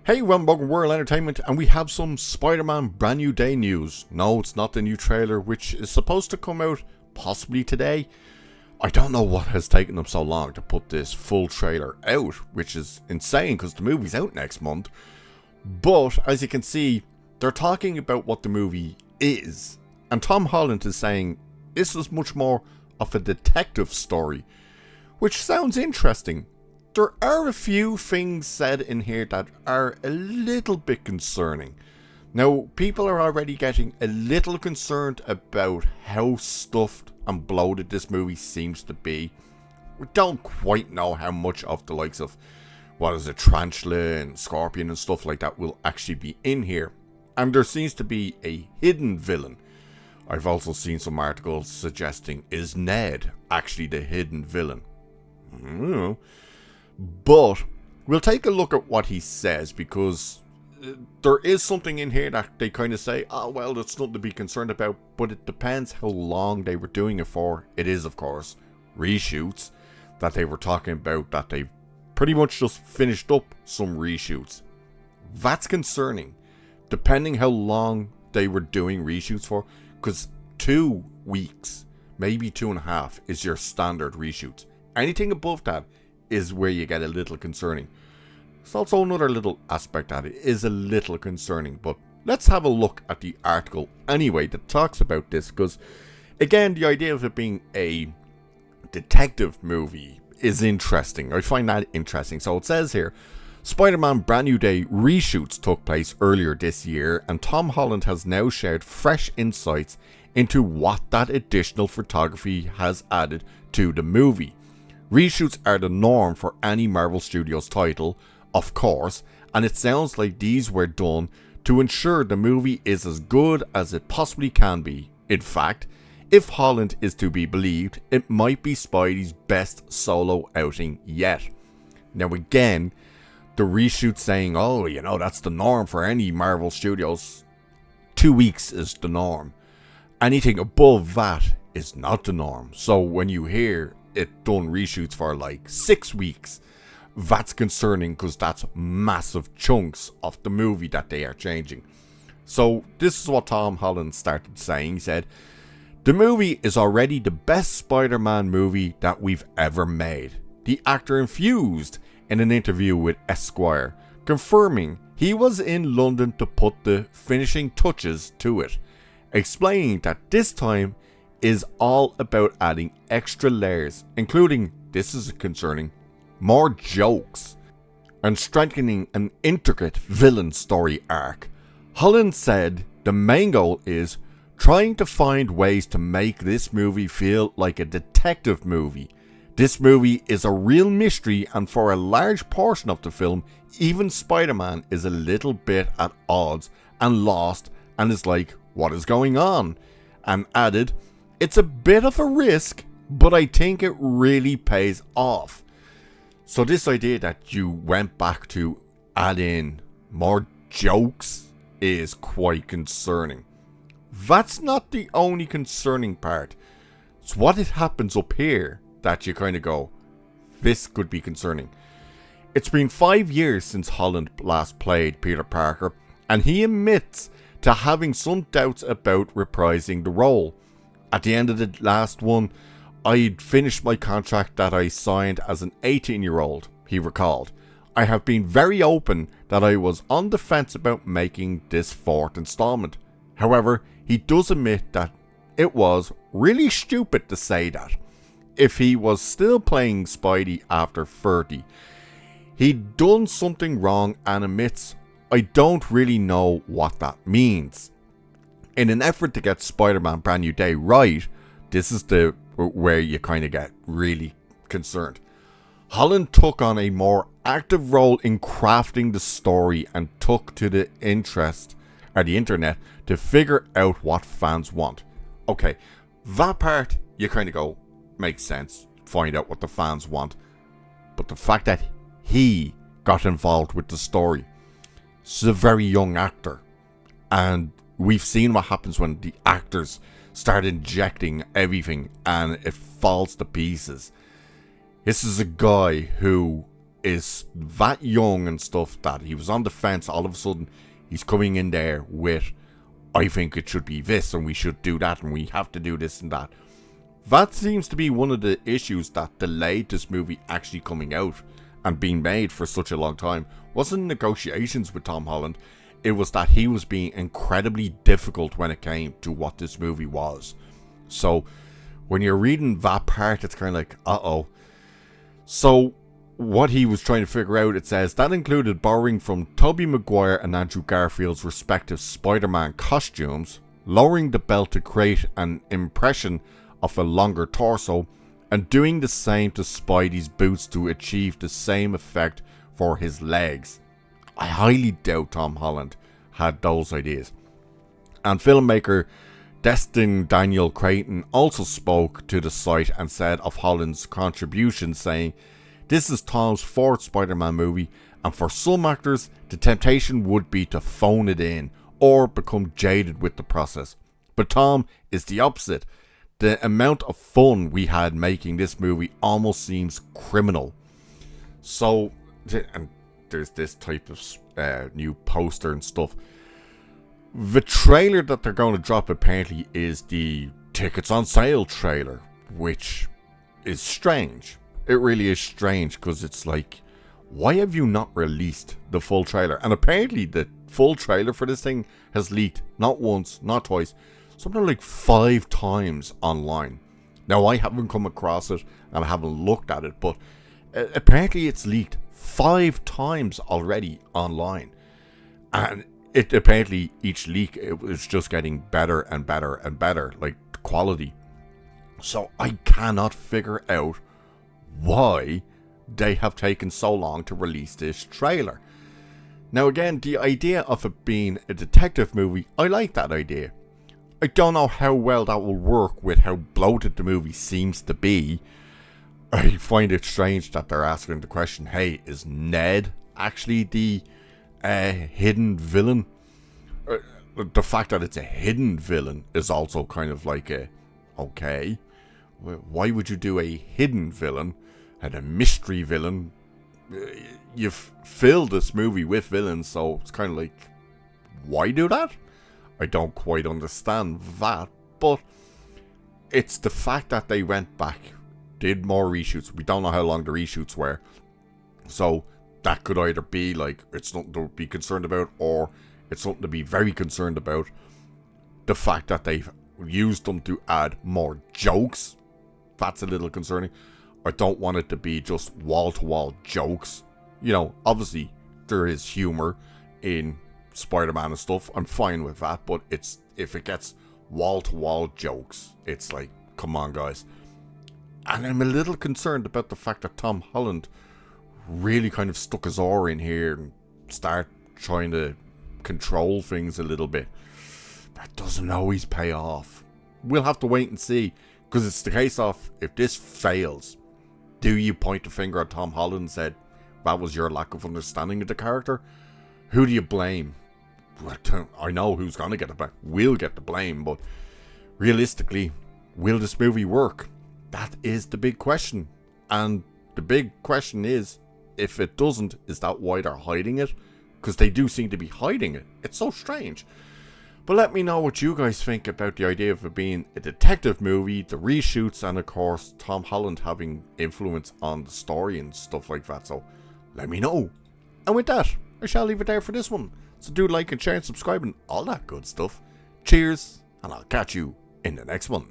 Hey, welcome World Entertainment, and we have some Spider-Man Brand New Day news. No, it's not the new trailer, which is supposed to come out possibly today. I don't know what has taken them so long to put this full trailer out, which is insane because the movie's out next month. But, as you can see, they're talking about what the movie is. And Tom Holland is saying this is much more of a detective story, which sounds interesting. There are a few things said in here that are a little bit concerning. Now, people are already getting a little concerned about how stuffed and bloated this movie seems to be. We don't quite know how much of the likes of, Tarantula and Scorpion and stuff like that will actually be in here. And there seems to be a hidden villain. I've also seen some articles suggesting, is Ned actually the hidden villain? I don't know. But we'll take a look at what he says, because there is something in here that they kind of say, oh well, it's nothing to be concerned about, but it depends how long they were doing it for. It is, of course, reshoots that they were talking about, that they've pretty much just finished up some reshoots. That's concerning, depending how long they were doing reshoots for, because 2 weeks, maybe 2.5 is your standard reshoots. Anything above that is where you get a little concerning. It's also another little aspect that it is a little concerning, but let's have a look at the article anyway that talks about this, because again, the idea of it being a detective movie is interesting. I find that interesting. So it says here, Spider-Man Brand New Day reshoots took place earlier this year, and Tom Holland has now shared fresh insights into what that additional photography has added to the movie. Reshoots are the norm for any Marvel Studios title, of course, and it sounds like these were done to ensure the movie is as good as it possibly can be. In fact, if Holland is to be believed, it might be Spidey's best solo outing yet. Now again, the reshoot saying, oh, that's the norm for any Marvel Studios. 2 weeks is the norm. Anything above that is not the norm. So when you hear it done reshoots for like 6 weeks, that's concerning, because that's massive chunks of the movie that they are changing. So this is what Tom Holland started saying. He said, the movie is already the best Spider-Man movie that we've ever made. The actor infused in an interview with Esquire, confirming he was in London to put the finishing touches to it, explaining that this time is all about adding extra layers, including, this is concerning, more jokes, and strengthening an intricate villain story arc. Holland said the main goal is trying to find ways to make this movie feel like a detective movie. This movie is a real mystery, and for a large portion of the film, even Spider-Man is a little bit at odds and lost and is like, what is going on? And added, it's a bit of a risk, but I think it really pays off. So this idea that you went back to add in more jokes is quite concerning. That's not the only concerning part. It's what it happens up here that you kind of go, this could be concerning. It's been 5 years since Holland last played Peter Parker, and he admits to having some doubts about reprising the role. At the end of the last one, I'd finished my contract that I signed as an 18-year-old, he recalled. I have been very open that I was on the fence about making this 4th installment. However, he does admit that it was really stupid to say that. If he was still playing Spidey after 30, he'd done something wrong, and admits, I don't really know what that means. In an effort to get Spider-Man Brand New Day right, this is where you kind of get really concerned. Holland took on a more active role in crafting the story and took to the internet to figure out what fans want. Okay, that part you kind of go, makes sense, find out what the fans want. But the fact that he got involved with the story, he's a very young actor, and we've seen what happens when the actors start injecting everything and it falls to pieces. This is a guy who is that young and stuff that he was on the fence. All of a sudden, he's coming in there with, I think it should be this and we should do that and we have to do this and that. That seems to be one of the issues that delayed this movie actually coming out and being made for such a long time. Wasn't negotiations with Tom Holland. It was that he was being incredibly difficult when it came to what this movie was. So when you're reading that part, it's kind of like, uh-oh. So what he was trying to figure out, it says, that included borrowing from Tobey Maguire and Andrew Garfield's respective Spider-Man costumes, lowering the belt to create an impression of a longer torso, and doing the same to Spidey's boots to achieve the same effect for his legs. I highly doubt Tom Holland had those ideas. And filmmaker Destin Daniel Creighton also spoke to the site and said of Holland's contribution, saying, "This is Tom's fourth Spider-Man movie, and for some actors, the temptation would be to phone it in or become jaded with the process. But Tom is the opposite. The amount of fun we had making this movie almost seems criminal." So, and there's this type of new poster and stuff. The trailer that they're going to drop apparently is the tickets on sale trailer, which is strange. It really is strange, because it's like, why have you not released the full trailer? And apparently the full trailer for this thing has leaked not once, not twice, something like 5 times online. Now, I haven't come across it and I haven't looked at it, but apparently it's leaked 5 times already online. And it apparently, each leak, it was just getting better and better and better, like quality. So I cannot figure out why they have taken so long to release this trailer. Now again, the idea of it being a detective movie, I like that idea. I don't know how well that will work with how bloated the movie seems to be. I find it strange that they're asking the question, hey, is Ned actually the hidden villain? The fact that it's a hidden villain is also kind of like a, okay, why would you do a hidden villain and a mystery villain? You've filled this movie with villains, so it's kind of like, why do that? I don't quite understand that, but it's the fact that they went back, did more reshoots. We don't know how long the reshoots were, so that could either be like, it's nothing to be concerned about, or it's something to be very concerned about. The fact that they've used them to add more jokes, that's a little concerning. I don't want it to be just wall-to-wall jokes. You know, obviously there is humor in Spider-Man and stuff. I'm fine with that, but it's, if it gets wall-to-wall jokes, it's like, come on guys. And I'm a little concerned about the fact that Tom Holland really kind of stuck his oar in here and start trying to control things a little bit. That doesn't always pay off. We'll have to wait and see, because it's the case of, if this fails, do you point the finger at Tom Holland and said, that was your lack of understanding of the character? Who do you blame? I know who's going to get the blame. We'll get the blame, but realistically, will this movie work? That is the big question. And the big question is, if it doesn't, is that why they're hiding it? Because they do seem to be hiding it. It's so strange. But let me know what you guys think about the idea of it being a detective movie, the reshoots, and of course Tom Holland having influence on the story and stuff like that. So let me know. And with that, I shall leave it there for this one. So do like and share and subscribe and all that good stuff. Cheers, and I'll catch you in the next one.